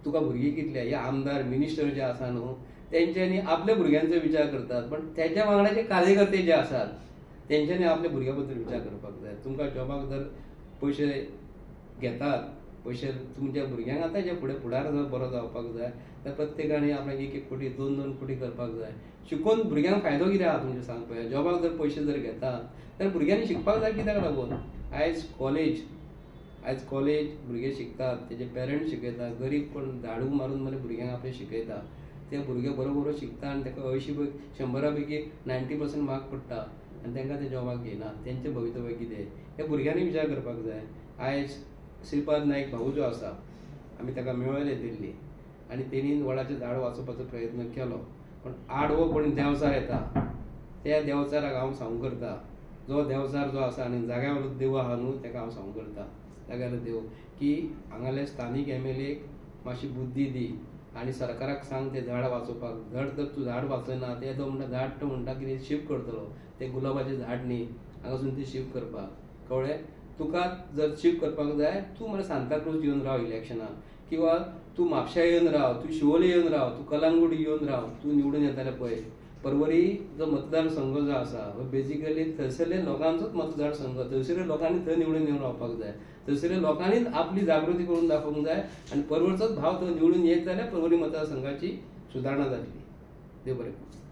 तुका भुरगीं कितलीं आहा? हे आमदार मिनिस्टर जे आसा न्हू तेंच्यांनी आपल्या भुरग्यांचो विचार करतात, पण तेच्या वांगडा जे कार्यकर्ते जे आसात तेंच्यांनी आपल्या भुरग्यां बद्दल विचार करपाक जाय. तुमकां जॉबाक जर पयशे घेतात, पयशे तुमच्या भुरग्यांक आतां जे फुडार जर बरो जावपाक जाय जाल्यार प्रत्येकाने आपल्याक 1-1 कोटी 2-2 कोटी करपाक जाय. शिकून भुरग्यांक फायदो कितें आहा तुमचें सांग पळया? जॉबाक जर पयशे जर घेतात जाल्यार भुरग्यांनी शिकपाक जाय. कित्याक लागून? आयज कॉलेज भुरगे शिकतात, तेजे पेरंट्स शिकयता, गरीब कोण झाडू मारून मरे भुरग्यांक आपले शिकयता. ते भुरगे बरो शिकता आनी ताका 100 पैकी 90% मार्क पडटा आनी तांकां ते जॉबाक घेयना. तेंचें भवितव्य कितें? हे भुरग्यांनी विचार करपाक जाय. आयज श्रीपाद नायक भाऊ जो आसा, आमी ताका मेळयले दिल्ली आनी तेणी वडाचें झाड वाचोवपाचो प्रयत्न केलो. पण आडवो कोण देंवचार येता, त्या देंवचाराक हांव सांगू करता, जो देंवचार जो आसा आनी जाग्यार देव आहा न्हू ताका हांव सांगू करता, जाग्यार देव, की हांगाले स्थानीक MLAक मातशी बुद्धी दी. आनी सरकाराक सांग ते झाड वाचोवपाक. धड जर तूं झाड वाचयना ते येदो म्हणटा झाड तो म्हणटा कितें शिफ्ट करतलो. ते गुलाबाचें झाड न्ही, हांगासून ते शिफ्ट करपाक. कळ्ळें? तुका जर शिफ्ट करपाक जाय तूं मरे सांताक्रूज येवन राव इलेक्शनाक, किंवा तूं म्हापश्यां येवन राव, तूं शिवोले येवन राव, तूं कलंगूट येवन राव. तूं निवडून येताले पळय. परवरी जो मतदारसंघ जो आसा हो बेजिकली थंयसरल्या लोकांचोच मतदारसंघ. थंयसरल्या लोकांनी थंय निवडून येवन रावपाक जाय. थंयसरल्या लोकांनीच आपली जागृती करून दाखोवंक जाय आनी परवरचोच भाव थंय निवडून येत जाल्यार परवरी मतदारसंघाची सुदारणा जातली. देव बरें करूं.